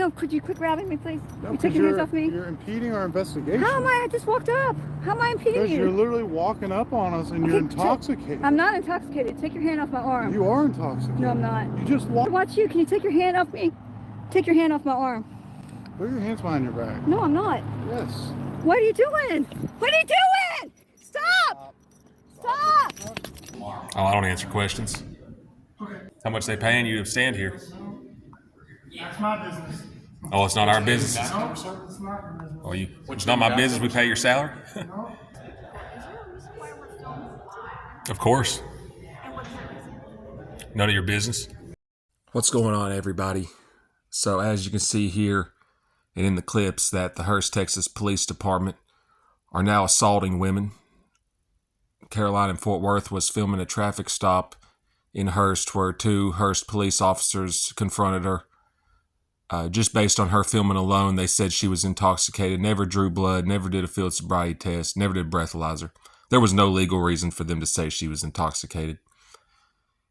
no, could you quit grabbing me, please? No, you take your hands off me. You're impeding our investigation. How am I? I just walked up. How am I impeding because you? You're literally walking up on us and you're intoxicated. I'm not intoxicated. Take your hand off my arm. You are intoxicated. No, I'm not. You just walked. Watch you. Can you take your hand off me? Take your hand off my arm. Put your hands behind your back. No, I'm not. Yes. What are you doing? What are you doing? Stop! Stop! Oh, I don't answer questions. Okay. How much they paying you to stand here? That's my business. Oh, it's not our business. No, sir, it's not your business. Oh, it's not my business. We pay your salary. No. Of course. None of your business. What's going on, everybody? So as you can see here and in the clips that the Hurst, Texas Police Department are now assaulting women. Caroline in Fort Worth was filming a traffic stop in Hurst where two Hurst police officers confronted her. Just based on her filming alone, they said she was intoxicated, never drew blood, never did a field sobriety test, never did a breathalyzer. There was no legal reason for them to say she was intoxicated.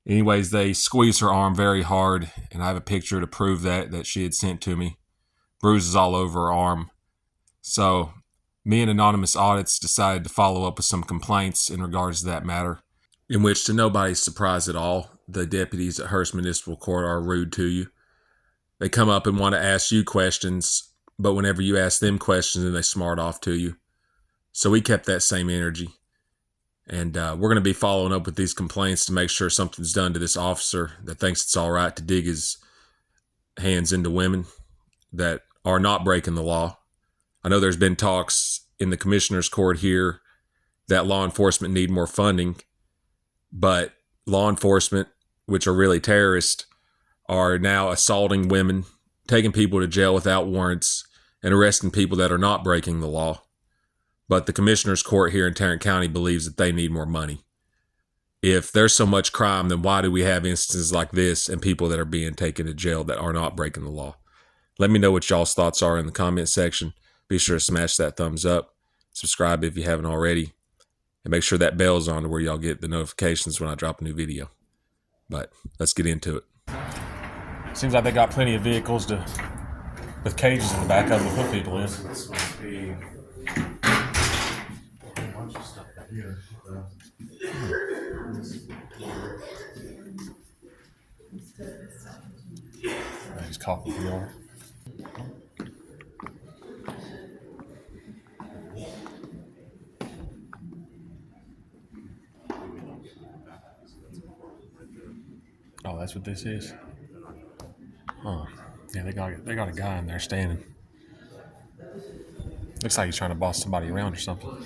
Anyways, they squeezed her arm very hard, and I have a picture to prove that she had sent to me. Bruises all over her arm. So me and Anonymous Audits decided to follow up with some complaints in regards to that matter, in which, to nobody's surprise at all, the deputies at Hurst Municipal Court are rude to you. They come up and want to ask you questions, but whenever you ask them questions, then they smart off to you. So we kept that same energy. And we're going to be following up with these complaints to make sure something's done to this officer that thinks it's all right to dig his hands into women that are not breaking the law. I know there's been talks in the commissioner's court here that law enforcement need more funding, but law enforcement, which are really terrorists, are now assaulting women, taking people to jail without warrants, and arresting people that are not breaking the law. But the commissioner's court here in Tarrant County believes that they need more money. If there's so much crime, then why do we have instances like this and people that are being taken to jail that are not breaking the law? Let me know what y'all's thoughts are in the comment section. Be sure to smash that thumbs up, subscribe if you haven't already, and make sure that bell's on to where y'all get the notifications when I drop a new video. But let's get into it. Seems like they got plenty of vehicles with cages in the back of them to put people in. This must be a bunch of stuff here. He's coughing for y'all. Oh, that's what this is? Huh. Yeah, they got a guy in there standing. Looks like he's trying to boss somebody around or something.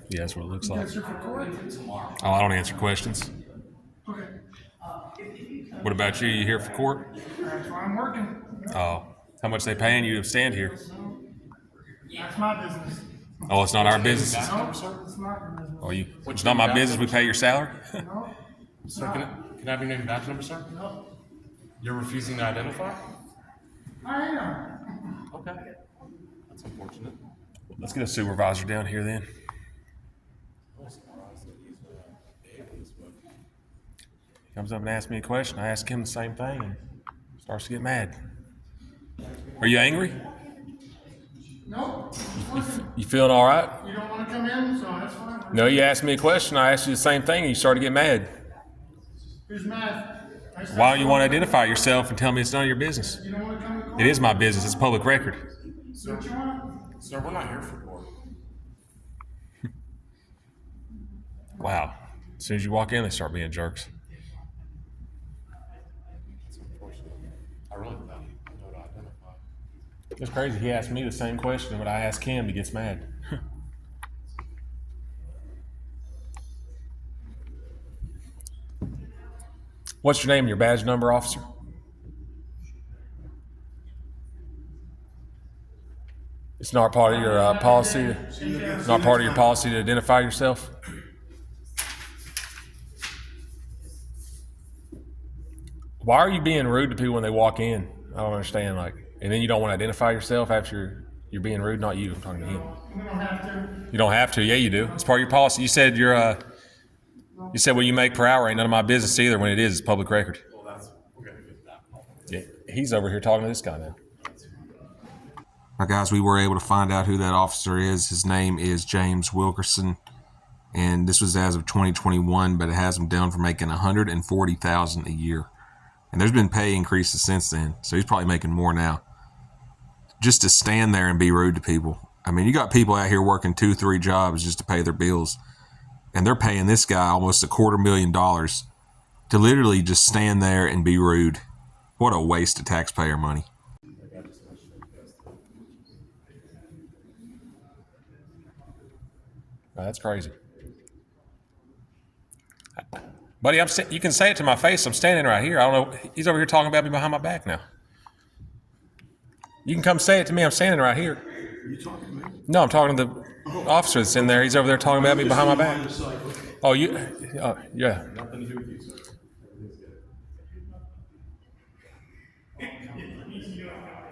Yeah, that's what it looks like. Oh, I don't answer questions. Okay. What about you? You here for court? That's why I'm working. Oh, how much they paying you to stand here? That's my business. Oh, it's not our business. No, sir, it's not your business. Oh, it's not my business. We pay your salary. No. Sir, can I have your name and badge number, sir? No. You're refusing to identify? I am. Okay. That's unfortunate. Let's get a supervisor down here then. Comes up and asks me a question. I ask him the same thing and starts to get mad. Are you angry? No. You feeling all right? You don't want to come in, so that's fine. No, you asked me a question. I asked you the same thing and you started to get mad. Who's mad? Why don't you want to identify yourself and tell me it's none of your business? You don't want to come to court? It is my business. It's public record. Sir, what you want? Sir, we're not here for court. Wow. As soon as you walk in, they start being jerks. That's unfortunate. I really don't know to identify. It's crazy. He asked me the same question, but I ask him, he gets mad. What's your name and your badge number, officer? It's not part of your policy. Not part of your policy to identify yourself. Why are you being rude to people when they walk in? I don't understand. And then you don't want to identify yourself after you're being rude. Not you. I'm talking to him. We don't have to. You don't have to. Yeah, you do. It's part of your policy. You said you said what you make per hour ain't none of my business either. When it is, it's public record. Well, we're going to get that. Yeah, he's over here talking to this guy now. Now, guys, we were able to find out who that officer is. His name is James Wilkerson, and this was as of 2021, but it has him down for making $140,000 a year. And there's been pay increases since then, so he's probably making more now. Just to stand there and be rude to people. I mean, you got people out here working 2-3 jobs just to pay their bills, and they're paying this guy almost $250,000 to literally just stand there and be rude. What a waste of taxpayer money. Oh, that's crazy. Buddy, you can say it to my face. I'm standing right here. I don't know. He's over here talking about me behind my back now. You can come say it to me. I'm standing right here. You talking to me? No, I'm talking to the officer that's in there. He's over there talking about me behind my back. Oh, yeah. Nothing to do with you, sir.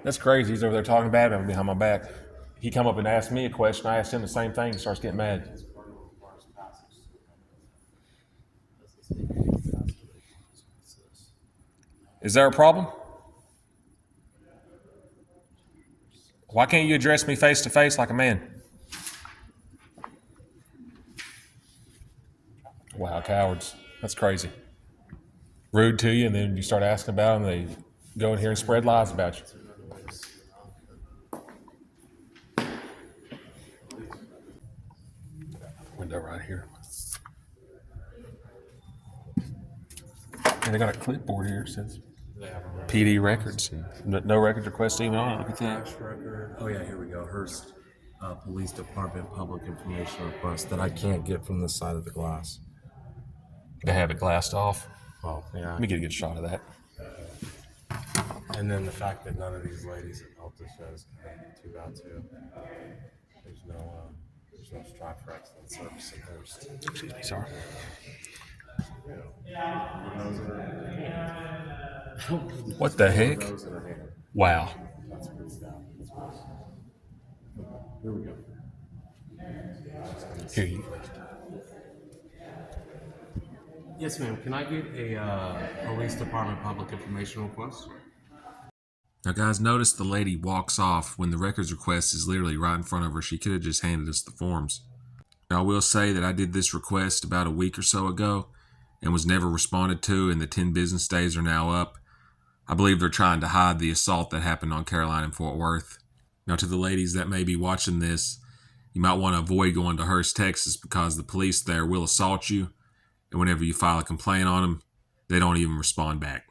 That's crazy. He's over there talking about me behind my back. He come up and asked me a question. I asked him the same thing. He starts getting mad. Is there a problem? Why can't you address me face to face like a man? Wow, cowards. That's crazy. Rude to you, and then you start asking about them, they go in here and spread lies about you. Window right here. And they got a clipboard here. It says PD records. No records requested even on it. Look at that. Oh yeah, here we go. Hurst Police Department public information request that I can't get from this side of the glass. They have it glassed off. Oh yeah. Let me get a good shot of that. And then the fact that none of these ladies have helped us shows too bad too. There's no strive for excellent service at Hurst. Excuse me, sorry. What the heck? Wow. Here we go. Here you. Yes, ma'am. Can I get a police department public information request? Now, guys, notice the lady walks off when the records request is literally right in front of her. She could have just handed us the forms. Now, I will say that I did this request about a week or so ago and was never responded to, and the 10 business days are now up. I believe they're trying to hide the assault that happened on Caroline and Fort Worth. Now, to the ladies that may be watching this, you might want to avoid going to Hurst, Texas, because the police there will assault you, and whenever you file a complaint on them, they don't even respond back.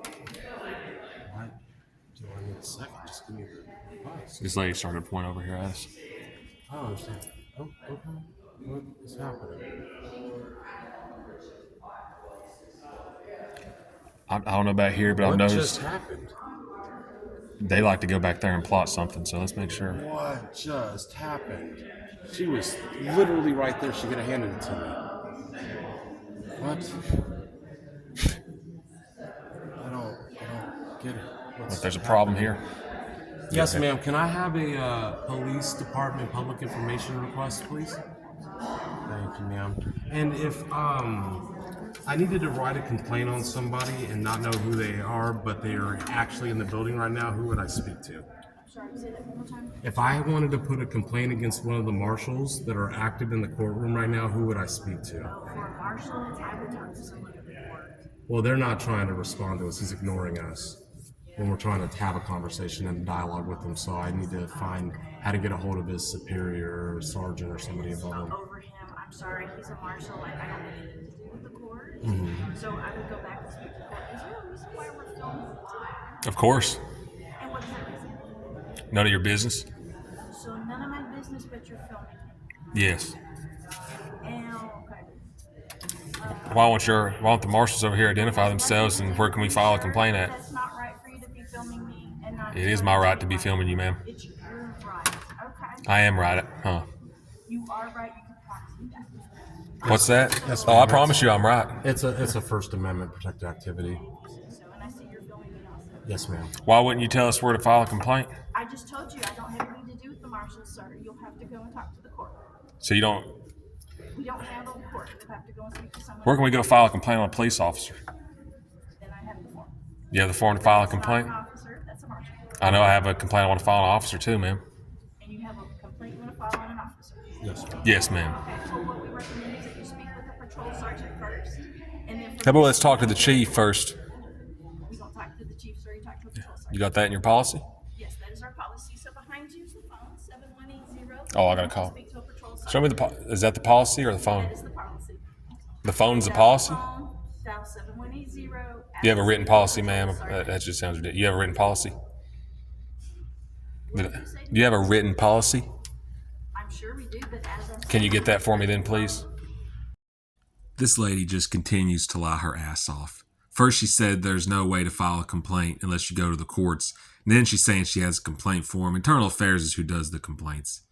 Do I need a second? Just give me the advice. This lady started to point over here at us. I don't understand. Oh, okay. What is happening? I don't know about here, but I've What noticed just happened? they like to go back there and plot something, so let's make sure. What just happened? She was literally right there. She could have handed it to me. What? I don't get it. If there's a problem here. Yes, ma'am. Can I have a police department public information request, please? Thank you, ma'am. And if I needed to write a complaint on somebody and not know who they are, but they are actually in the building right now, who would I speak to? Sorry, say that one more time. If I wanted to put a complaint against one of the marshals that are active in the courtroom right now, who would I speak to? For a marshal, I would talk to someone at work. Well, they're not trying to respond to us. He's ignoring us when we're trying to have a conversation and dialogue with him. So I need to find how to get a hold of his superior or sergeant or somebody above him. Over him, I'm sorry, he's a marshal. Like, I don't have anything to do with the court. So I would go back and speak to the court. Is there a reason why we're filming today? Of course. And what's that reason? None of your business? So none of my business, but you're filming. Yes. And okay. Why won't the marshals over here identify themselves, and where can we file a complaint at? That's not right for you to be filming me and not. It is my right to be filming you, ma'am. It's your right. Okay. I am right. Huh. You are right. You can proxy that. What's that? Yes, Oh, I ma'am. promise you I'm right. It's a First Amendment protected activity. So, and I see you're filming me also. Yes, ma'am. Why wouldn't you tell us where to file a complaint? I just told you I don't have anything to do with the marshals, sir. You'll have to go and talk to the court. So you don't... We don't handle the court. You'll have to go and speak to someone. Where can we go file a complaint on a police officer? Then I have the form. You have the form to file a That's not complaint? an officer, that's a marshal. I know I have a complaint I want to file on an officer too, ma'am. And you have a complaint you want to file on an officer. Yes, ma'am. Yes, ma'am. Okay, so what we recommend is that you speak with the patrol sergeant first, and then. How about let's talk to the chief first? We don't talk to the chief, sir, you talk to the patrol You sergeant. got that in your policy? Yes, that is our policy. So behind you is the phone, 7180. Oh, I gotta call. Speak to a patrol Show me sergeant. is that the policy or the phone? That is the policy. The phone's the Dial policy? phone, dial 7180. You have a written ask policy, the patrol ma'am? sergeant. That just sounds ridiculous. You have a written policy? What did you say? Do you have a written policy? I'm sure we do, but as of. Can you get that for me then, please? This lady just continues to lie her ass off. First, she said there's no way to file a complaint unless you go to the courts. And then she's saying she has a complaint form. Internal Affairs is who does the complaints.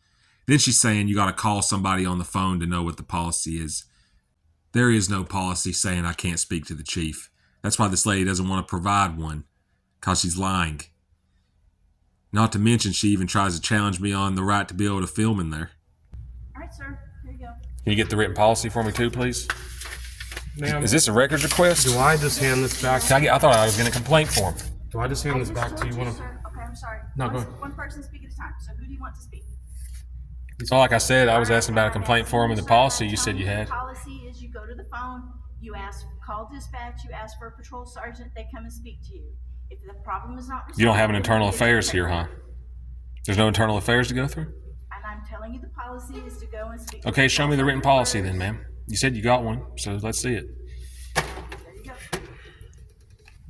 Then she's saying you got to call somebody on the phone to know what the policy is. There is no policy saying I can't speak to the chief. That's why this lady doesn't want to provide one, because she's lying. Not to mention she even tries to challenge me on the right to be able to film in there. All right, sir, here you go. Can you get the written policy for me too, please? Ma'am, Is this a records request? do I just hand this back? I thought I was getting a complaint form. Do I just hand this I back just to you? told One of, sir. Okay, I'm sorry. No, go One- ahead. One person speak at a time. So who do you want to speak? So like I said, I was asking about a complaint form and the policy you said you had. The policy is you go to the phone, you call dispatch, you ask for a patrol sergeant, they come and speak to you. If the problem is not resolved. You don't have an then internal you get affairs your here, huh? paperwork. There's no internal affairs to go through? And I'm telling you, the policy is to go and speak. to Okay, the show me the patrol written policy sergeant then, ma'am. You said you got one, so let's see it. first. There you go.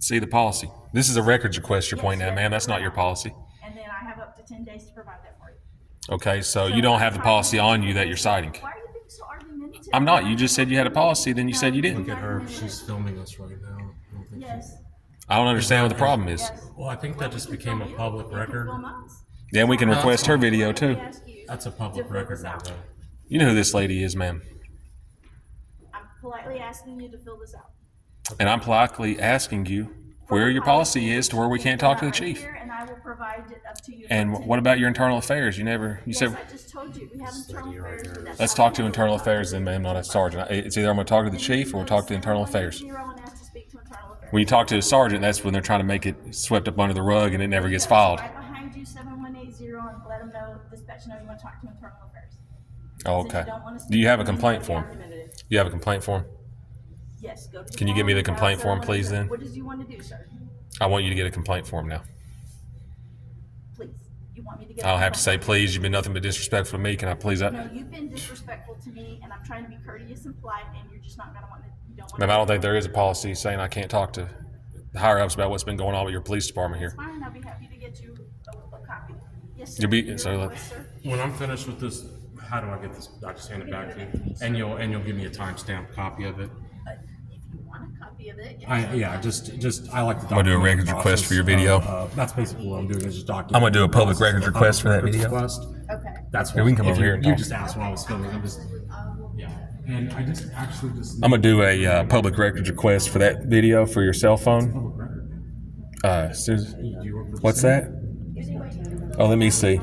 See the policy. This is a records request you're pointing at, ma'am. That's not your policy. And then I have up to 10 days to provide that for you. Okay, so you don't have the policy on you that you're citing. Why are you being so argumentative? I'm not. You just said you had a policy, then you said you didn't. look at her. She's filming us right now. I don't think Yes. I don't understand what the problem is. Yes. Well, I think that just became a public record. Film us. Then we can request her video too. We ask you That's a to public fill record this now, out. though. You know who this lady is, ma'am. I'm politely asking you to fill this out. And I'm politely asking you where your policy is to where we can't talk to the Right chief. here, and I will provide it up to you. And for 10 what about your internal affairs? You Yes, said, I just told you, we have internal affairs. but that's let's not- talk to internal affairs then, ma'am, not a sergeant. It's either I'm going to talk to the chief or we'll talk to internal affairs. 7180 and ask to speak to internal affairs. When you talk to a sergeant, that's when they're trying to make it swept up under the rug and it never gets filed. Right behind you, 7180, and let them know, dispatch know you want to talk to internal affairs. Oh, Since you okay. don't wanna speak Do you have a to them, complaint be form? argumentative. You have a complaint form? Yes, go to the Can you give me phone, the dial complaint form, please, 7180. then? What does you want to do, sir? I want you to get a complaint form now. Please, you want me to get? I don't have to say complaint please. You've been nothing but disrespectful to me. Can I please that? form? No, you've been disrespectful to me, and I'm trying to be courteous and polite, and you're just not gonna want to, you don't want to. Ma'am, I don't think there is a policy saying I can't talk to the higher ups about what's been going on with your police department here. Fine, I'll be happy to get you a copy. Yes, sir. You'll be- Your so, request, sir. When I'm finished with this, how do I get this? I just hand it back to you, and you'll give me a timestamp copy of it. If you want a copy of it. yes. I like to. I'm gonna do a document records the request for your process. video. That's basically what I'm doing is just documenting. I'm gonna do a the public process. records A request for that public video. request. Okay. That's Yeah, what, we can come if over you, here and you talk. just asked when I was filming. I'm just yeah, and I just actually just. I'm gonna do a public records request for that video for your cell phone. Public record. Susan, Do you work for the what's city? that? Oh, let me see.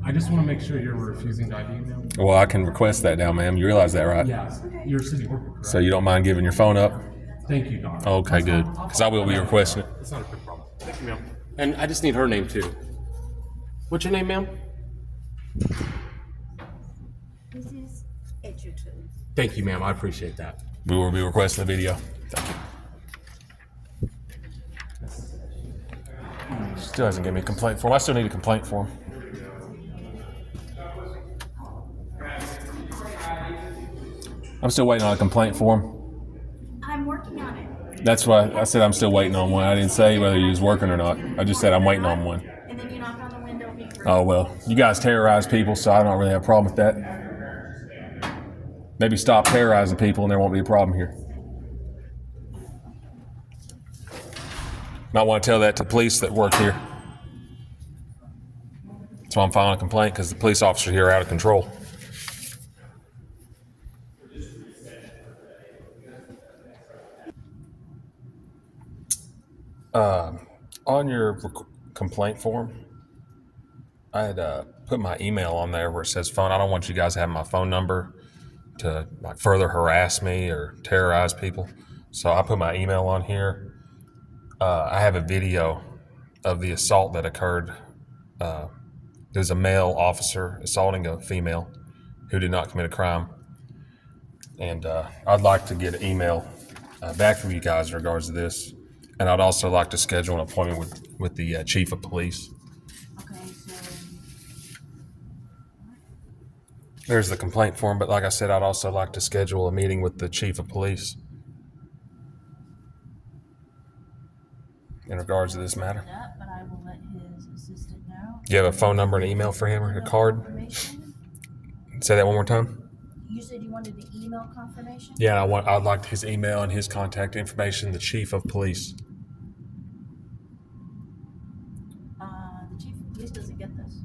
I just want to make sure you're refusing to ID now. Well, I can request that now, ma'am. You realize that, right? Yeah, you're a city worker, correct? So you don't mind giving your phone up? Thank you, Donna. Okay, good. Because I will be requesting it. It's not a big problem. Thank you, ma'am. And I just need her name too. What's your name, ma'am? This is Edgerton. Thank you, ma'am. I appreciate that. We will be requesting the video. Thank you. Still hasn't given me a complaint form. I still need a complaint form. I'm still waiting on a complaint form. I'm working on it. That's why I said I'm still waiting on one. I didn't say whether you was working or not. I just said I'm waiting on one. And then you knock on the window, being rude. Oh, well, you guys terrorize people, so I don't really have a problem with that. Maybe stop terrorizing people and there won't be a problem here. Might want to tell that to police that work here. That's why I'm filing a complaint, because the police officers here are out of control. On your complaint form, I had put my email on there where it says phone. I don't want you guys having my phone number to like further harass me or terrorize people. So I put my email on here. I have a video of the assault that occurred. There's a male officer assaulting a female who did not commit a crime. And I'd like to get an email back from you guys in regards to this. And I'd also like to schedule an appointment with the chief of police. Okay, so There's the complaint form, but like I said, I'd also like to schedule a meeting with the chief of police in regards to this matter. that, but I will let his assistant know. Do you have a phone number and email for him or a card? Confirmation? Say that one more time. You said you wanted the email confirmation? Yeah, I'd like his email and his contact information, the chief of police. The chief of police doesn't get this.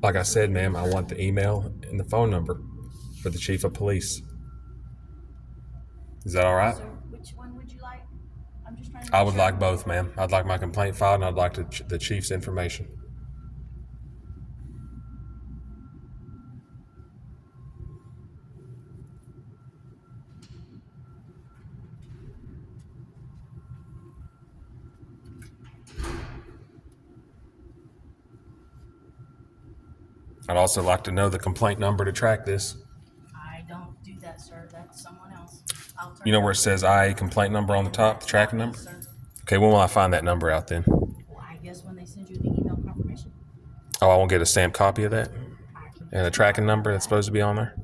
Like I said, ma'am, I want the email and the phone number for the chief of police. Is that all right? So which one would you like? I'm just trying to. I make would sure. like both, ma'am. I'd like my complaint filed and I'd like the chief's information. I'd also like to know the complaint number to track this. I don't do that, sir. That's someone else. I'll turn You know where it over. says IA complaint number on the top, the tracking number? Sir. Okay, when will I find that number out then? Well, I guess when they send you the email confirmation. Oh, I won't get a stamped copy of that? I can. And a tracking number that's supposed to be on there?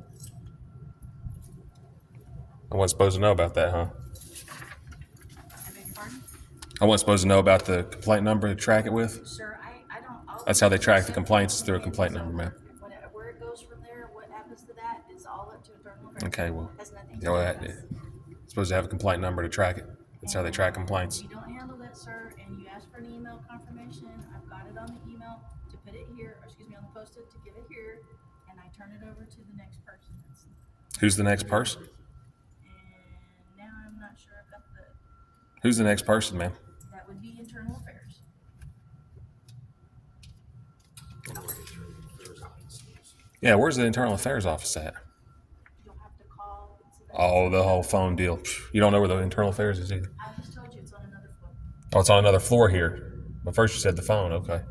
I wasn't supposed to know about that, huh? I beg your pardon? I wasn't supposed to know about the complaint number to track it with? Sir, I don't. That's how they track the complaints, through a complaint number, ma'am. Where it goes from there, what happens to that is all up to internal affairs. Okay, well, Has nothing you to know do what? with us. Supposed to have a complaint number to track it. That's how they track complaints. You don't handle that, sir, and you ask for an email confirmation. I've got it on the email to put it here, or excuse me, on the post-it to give it here, and I turn it over to the next person. Who's the next person? And now I'm not sure I've got Who's the next person, ma'am? that would be internal affairs. Yeah, where's the internal affairs office at? You'll have to call. Oh, the whole phone deal. You don't know where the internal affairs is either. I just told you it's on another floor. Oh, it's on another floor here. But first you said the phone, okay.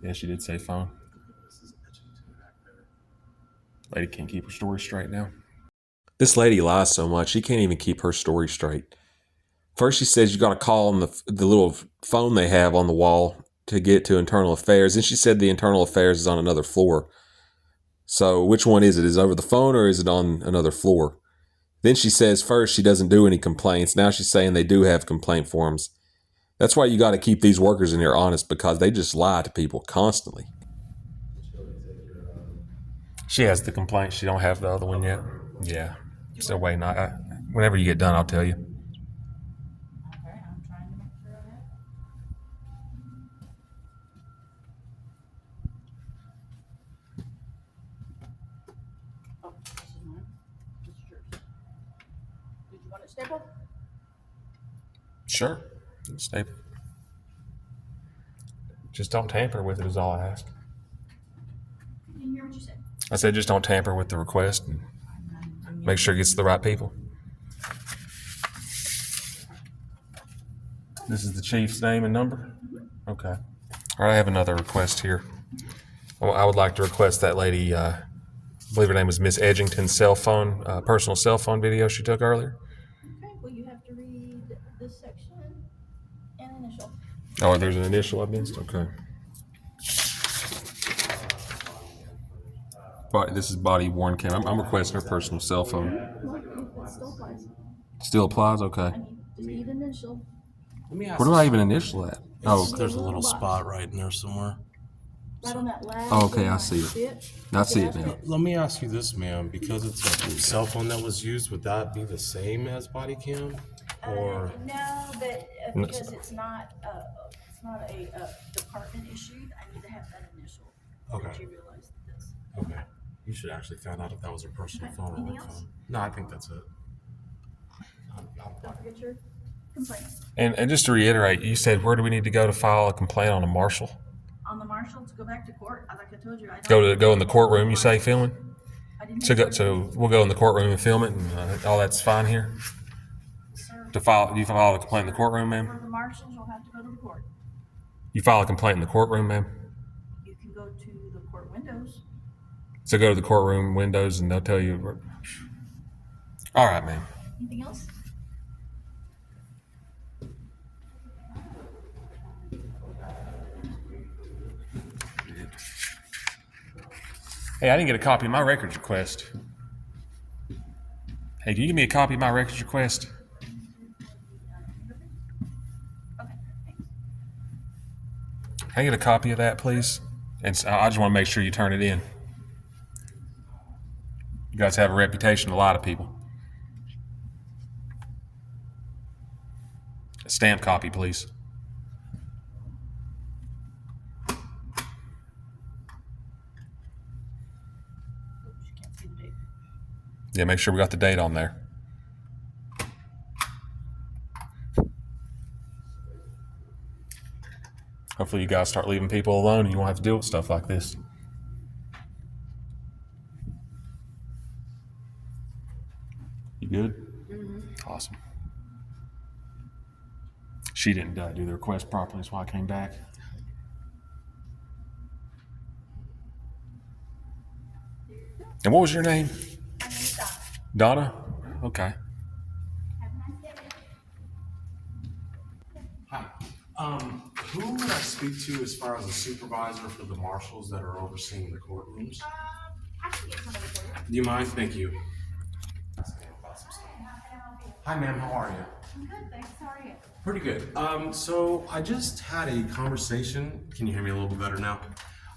Yeah, she did say phone. Lady can't keep her story straight now. This lady lies so much, she can't even keep her story straight. First she says you got to call on the little phone they have on the wall to get to internal affairs. Then she said the internal affairs is on another floor. So which one is it? Is it over the phone or is it on another floor? Then she says first she doesn't do any complaints. Now she's saying they do have complaint forms. That's why you got to keep these workers in here honest, because they just lie to people constantly. She has the complaint. She don't have the other one yet. Yeah. Still waiting. Whenever you get done, I'll tell you. Okay, I'm trying to make sure I have. Oh, this is mine. This is yours. Did you want it stapled? Sure. Staple. Just don't tamper with it is all I ask. Didn't hear what you said. I said just don't tamper with the request and make sure it gets to the right people. This is the chief's name and number? Okay. All right, I have another request here. Well, I would like to request that lady, I believe her name is Miss Edgington's cell phone, personal cell phone video she took earlier. Okay, well, you have to read this section and initial. Oh, there's an initial against? Okay. But this is body worn cam. I'm requesting her personal cell phone. It still applies. Still applies? Okay. I just need initial. Let me ask Where do I even initial that? Oh, okay. There's a little spot right in there somewhere. Right on that last. Oh, okay, I line. see it. See it? I see it now. Let me ask you this, ma'am, because it's a cell phone that was used, would that be the same as body cam? Or No, but because it's not a department issued, I need to have that initial. Okay. That you realize this. okay, you should actually find out if that was her personal phone or Anything work else? phone. No, I think that's it. Don't forget your complaint. And just to reiterate, you said where do we need to go to file a complaint on a marshal? On the marshal to go back to court, like I told you, I don't. Go in the courtroom, you say, filming? I didn't. So we'll go in the courtroom and film it and all that's fine here? Sir, To file, you file a complaint in the courtroom, For ma'am? the marshals, you'll have to go to the court. You file a complaint in the courtroom, ma'am? You can go to the court windows. So go to the courtroom windows and they'll tell you. All right, ma'am. Anything else? Hey, I didn't get a copy of my records request. Hey, can you give me a copy of my records request? Okay, thanks. Can I get a copy of that, please? And so I just want to make sure you turn it in. You guys have a reputation to lie to people. A stamped copy, please. Oops, you can't see the date. Yeah, make sure we got the date on there. Hopefully you guys start leaving people alone and you won't have to deal with stuff like this. You good? Mm-hmm. Awesome. She didn't do the request properly, that's why I came back. And what was your name? My name's Donna? Donna. Okay. Have a nice day. Hi. Who would I speak to as far as a supervisor for the marshals that are overseeing the courtrooms? I can get somebody for you. Do you mind? Thank you. Hi, ma'am. How are you? I'm good, thanks. How are you? Pretty good. So I just had a conversation. Can you hear me a little bit better now?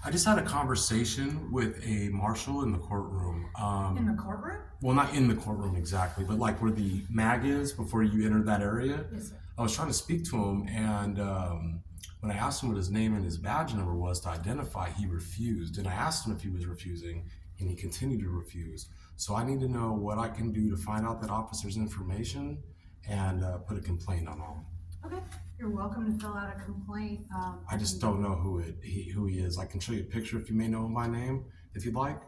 I just had a conversation with a marshal in the courtroom. In the courtroom? Well, not in the courtroom exactly, but like where the mag is before you enter that area. Yes, sir. I was trying to speak to him, and when I asked him what his name and his badge number was to identify, he refused. And I asked him if he was refusing, and he continued to refuse. So I need to know what I can do to find out that officer's information and put a complaint on him. Okay, you're welcome to fill out a complaint. I just don't know who he is. I can show you a picture if you may know him by name, if you'd like.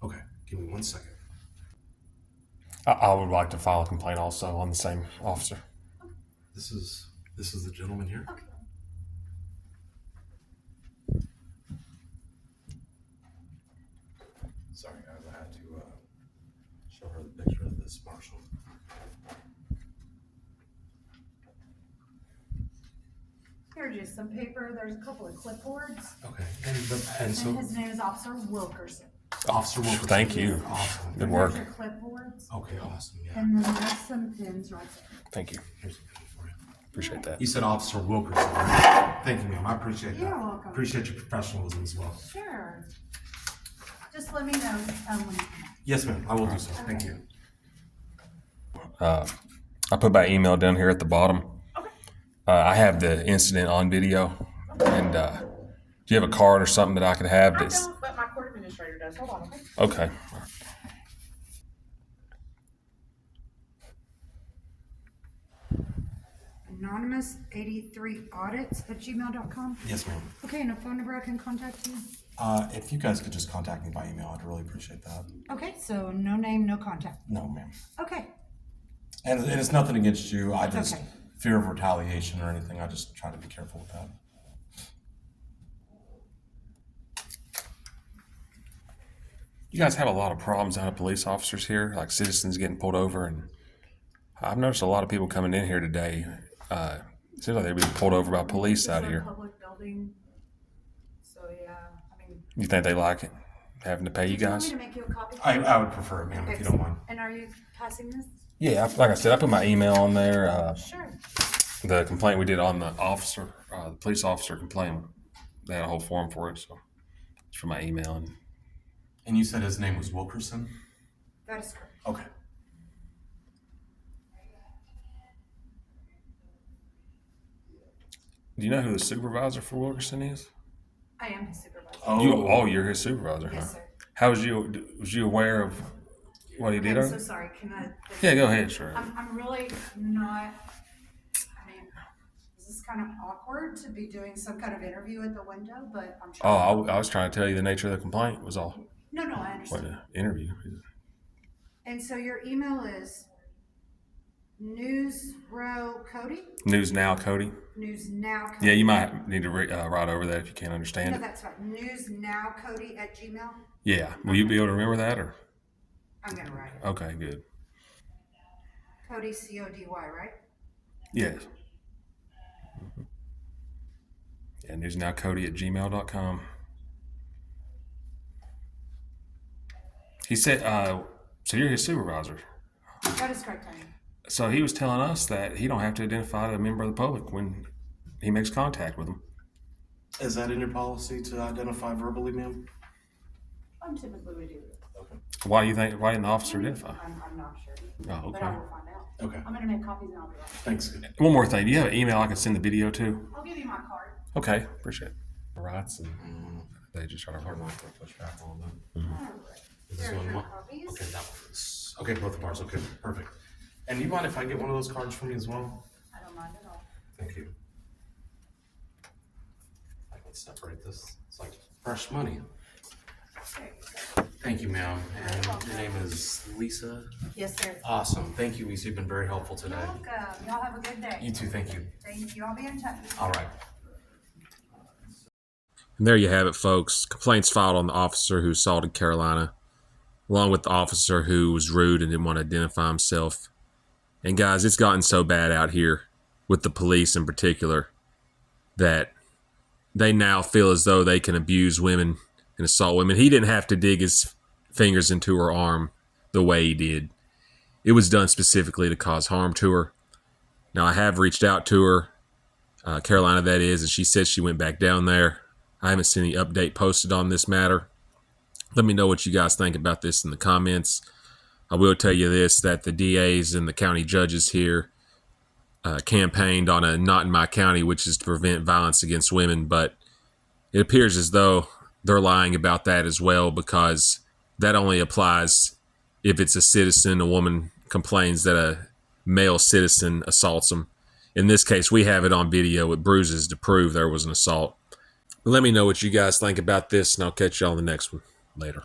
Okay, give me 1 second. I would like to file a complaint also on the same officer. This is the gentleman here. Okay. Sorry, guys, I had to show her the picture of this marshal. Here's just some paper. There's a couple of clipboards. Okay, and And so his name is Officer Wilkerson. Officer Wilkerson. Thank you. Awesome. Good work. There's your clipboards. Okay, awesome. Yeah. And then there's some pins right there. Thank you. Here's a pen for you. Appreciate that. You said Officer Wilkerson, right? Thank you, ma'am. I appreciate that. You're welcome. Appreciate your professionalism as well. Sure. Just let me know when you come. Yes, ma'am. I will do so. Thank you. I put my email down here at the bottom. I have the incident on video. And do you have a card or something that I could have? I That's don't, but my court administrator does. Hold on, okay? okay. Anonymous 83 audits at gmail.com. Yes, ma'am. Okay, and a phone number I can contact you. If you guys could just contact me by email, I'd really appreciate that. Okay, so no name, no contact. No, ma'am. Okay. And it's nothing against you. I just Okay. fear of retaliation or anything. I just try to be careful with that. You guys have a lot of problems out of police officers here, like citizens getting pulled over, and I've noticed a lot of people coming in here today. It seems like they're being pulled over by police out It's a here. public building. So yeah, I mean. You think they like it, having to pay you Do you want guys? me to make you a copy? I would prefer it, ma'am, if you don't mind. And are you passing this? Yeah, like I said, I put my email on there. Sure. The complaint we did on the officer, the police officer complaint, they had a whole form for it, so it's for my email. And you said his name was Wilkerson? That is correct. Okay. Do you know who the supervisor for Wilkerson is? I am his supervisor. You're his supervisor, huh? Yes, sir. How was you aware of what he did? I'm so sorry. Can I? Yeah, go ahead, sure. I'm really not. I mean, this is kind of awkward to be doing some kind of interview at the window, but I'm Oh, trying. I was trying to tell you the nature of the complaint was all. No, I What understand. an interview. And so your email is News Row Cody? News Now Cody. News Now Cody. Yeah, you might need to write over that if you can't No, understand it. that's right. News Now Cody at Gmail. Yeah, will you be able to remember that or? I'm gonna write it. Okay, good. Cody, C-O-D-Y, right? Yes. Yeah, newsnowcody@gmail.com. He said, so you're his supervisor. That is correct, honey. So he was telling us that he don't have to identify a member of the public when he makes contact with them. Is that in your policy to identify verbally, ma'am? Typically we do. Okay. Why didn't the officer identify? I'm not sure. Oh, But I okay. will find out. Okay. I'm gonna make copies and I'll be right. Thanks. One more thing. Do you have an email I can send the video to? I'll give you my card. Okay, appreciate it. Rights and they just try to hard Push back on that. Is this There's one your more? copies. Okay, that one's okay. Both of ours. Okay, perfect. And you mind if I get one of those cards from you as well? I don't mind at all. Thank you. I can separate this. It's like fresh money. There you go. Thank you, ma'am. And your name is Lisa. Yes, sir. Awesome. Thank you, Lisa. You've been very helpful today. Welcome. Y'all have a good day. You too. Thank you. Thank you. I'll be in touch. All right. And there you have it, folks. Complaints filed on the officer who assaulted Carolina, along with the officer who was rude and didn't want to identify himself. And guys, it's gotten so bad out here, with the police in particular, that they now feel as though they can abuse women and assault women. He didn't have to dig his fingers into her arm the way he did. It was done specifically to cause harm to her. Now, I have reached out to her, Carolina that is, and she said she went back down there. I haven't seen any update posted on this matter. Let me know what you guys think about this in the comments. I will tell you this, that the DAs and the county judges here campaigned on a not in my county, which is to prevent violence against women, but it appears as though they're lying about that as well, because that only applies if it's a citizen, a woman complains that a male citizen assaults them. In this case, we have it on video with bruises to prove there was an assault. Let me know what you guys think about this, and I'll catch you on the next one. Later.